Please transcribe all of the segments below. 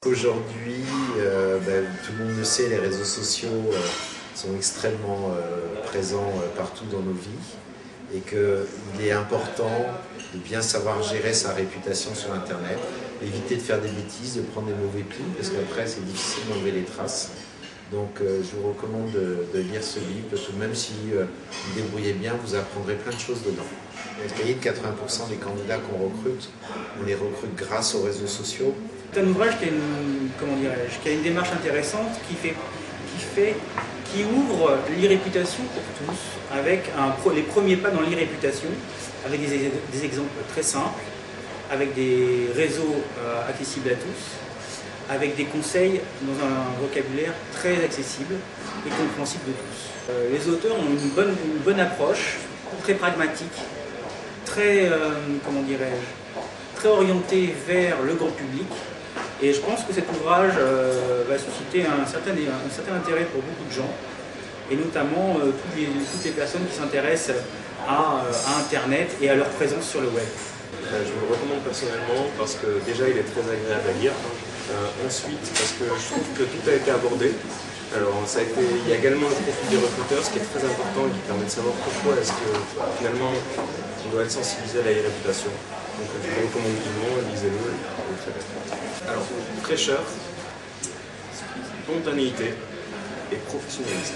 Aujourd'hui, tout le monde le sait, les réseaux sociaux sont extrêmement présents partout dans nos vies et qu'il est important de bien savoir gérer sa réputation sur Internet, éviter de faire des bêtises, de prendre des mauvais plis parce qu'après c'est difficile d'enlever les traces. Donc je vous recommande de lire ce livre parce que même si vous vous débrouillez bien, vous apprendrez plein de choses dedans. Vous voyez, 80% des candidats qu'on recrute, on les recrute grâce aux réseaux sociaux. C'est un ouvrage qui a une démarche intéressante, qui ouvre l'e-réputation pour tous, avec les premiers pas dans l'e-réputation, avec des exemples très simples, avec des réseaux accessibles à tous, avec des conseils dans un vocabulaire très accessible et compréhensible de tous. Les auteurs ont une bonne approche, très pragmatique, très orientée vers le grand public. Et je pense que cet ouvrage va susciter un certain intérêt pour beaucoup de gens, et notamment toutes les personnes qui s'intéressent à Internet et à leur présence sur le web. Je vous le recommande personnellement parce que déjà il est très agréable à lire. Ensuite parce que je trouve que tout a été abordé. Alors il y a également le profil des recruteurs, ce qui est très important et qui permet de savoir pourquoi est-ce que finalement on doit être sensibilisé à la réputation. Donc je vous recommande vivement, lisez-le, il est très bien. Alors, fraîcheur, spontanéité et professionnalisme.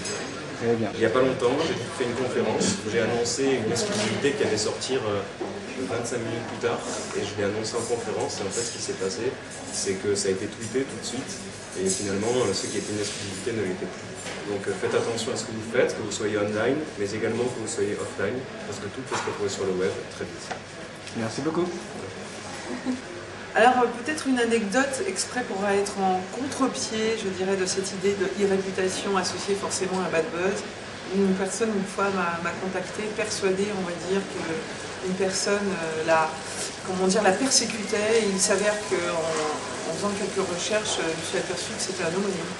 Très bien. Il n'y a pas longtemps, j'ai fait une conférence où j'ai annoncé une exclusivité qui allait sortir 25 minutes plus tard, et je l'ai annoncé en conférence. Et en fait, ce qui s'est passé, c'est que ça a été tweeté tout de suite, et finalement, ce qui était une exclusivité ne l'était plus. Donc faites attention à ce que vous faites, que vous soyez online, mais également que vous soyez offline, parce que tout peut se retrouver sur le web très vite. Merci beaucoup. Alors peut-être une anecdote exprès pour être en contre-pied, je dirais, de cette idée de e-réputation associée forcément à bad buzz. Une personne une fois m'a contacté, persuadée, on va dire, qu'une personne la persécutait. Et il s'avère qu'en faisant quelques recherches, je me suis aperçue que c'était un homonyme.